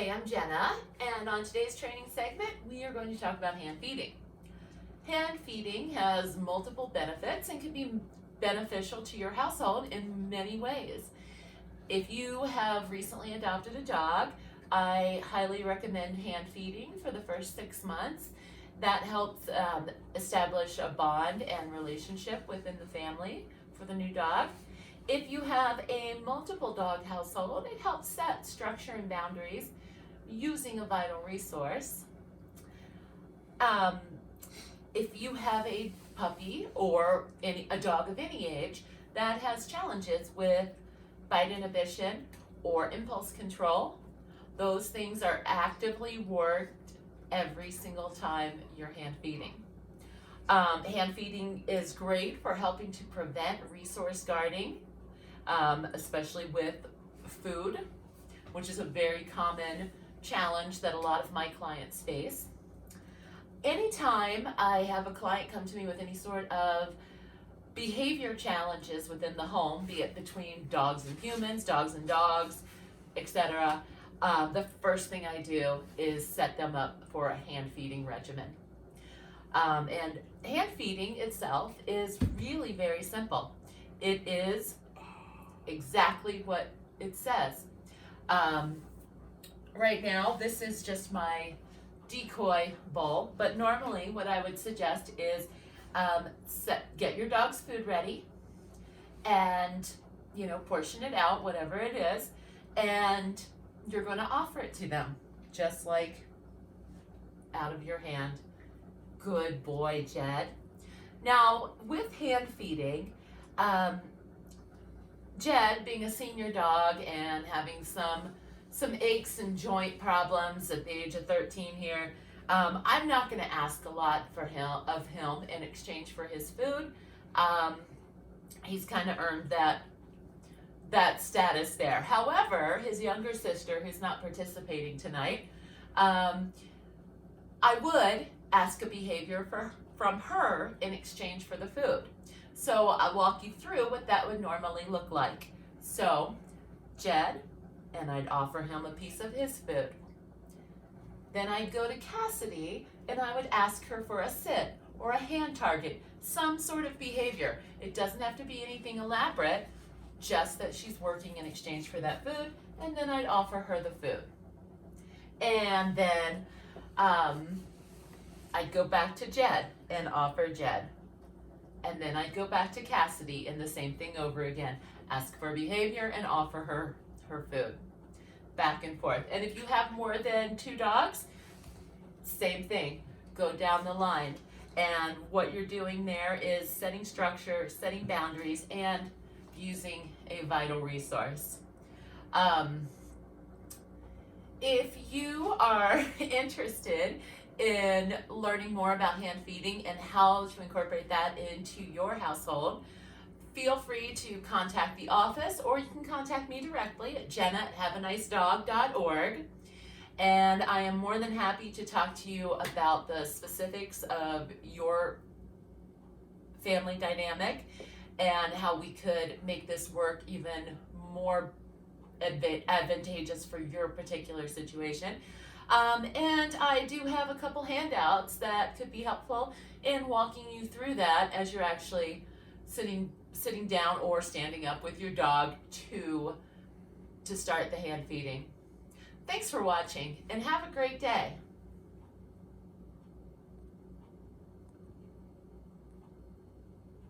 Hi, I'm Jenna, and on today's training segment, we are going to talk about hand feeding. Hand feeding has multiple benefits and can be beneficial to your household in many ways. If you have recently adopted a dog, I highly recommend hand feeding for the first 6 months. That helps establish a bond and relationship within the family for the new dog. If you have a multiple dog household, it helps set structure and boundaries using a vital resource. If you have a puppy or a dog of any age that has challenges with bite inhibition or impulse control, those things are actively worked every single time you're hand feeding. Hand feeding is great for helping to prevent resource guarding, especially with food, which is a very common challenge that a lot of my clients face. Anytime I have a client come to me with any sort of behavior challenges within the home, be it between dogs and humans, dogs and dogs, etc., the first thing I do is set them up for a hand feeding regimen. And hand feeding itself is really very simple. It is exactly what it says. Right now, this is just my decoy bowl, but normally what I would suggest is get your dog's food ready and portion it out, whatever it is, and you're going to offer it to them just like out of your hand. Good boy, Jed. Now, with hand feeding, Jed, being a senior dog and having some aches and joint problems at the age of 13 here, I'm not going to ask a lot of him in exchange for his food. He's kind of earned that status there. However, his younger sister, who's not participating tonight, I would ask a behavior from her in exchange for the food. So I'll walk you through what that would normally look like. So, Jed, and I'd offer him a piece of his food. Then I'd go to Cassidy and I would ask her for a sit or a hand target, some sort of behavior. It doesn't have to be anything elaborate, just that she's working in exchange for that food, and then I'd offer her the food. And then I'd go back to Jed and offer Jed. And then I'd go back to Cassidy and the same thing over again. Ask for behavior and offer her food. Back and forth. And if you have more than 2 dogs, same thing. Go down the line. And what you're doing there is setting structure, setting boundaries, and using a vital resource. If you are interested in learning more about hand feeding and how to incorporate that into your household, feel free to contact the office, or you can contact me directly at jenna@haveanicedog.org. And I am more than happy to talk to you about the specifics of your family dynamic and how we could make this work even more advantageous for your particular situation. And I do have a couple handouts that could be helpful in walking you through that as you're actually sitting down or standing up with your dog to start the hand feeding. Thanks for watching and have a great day.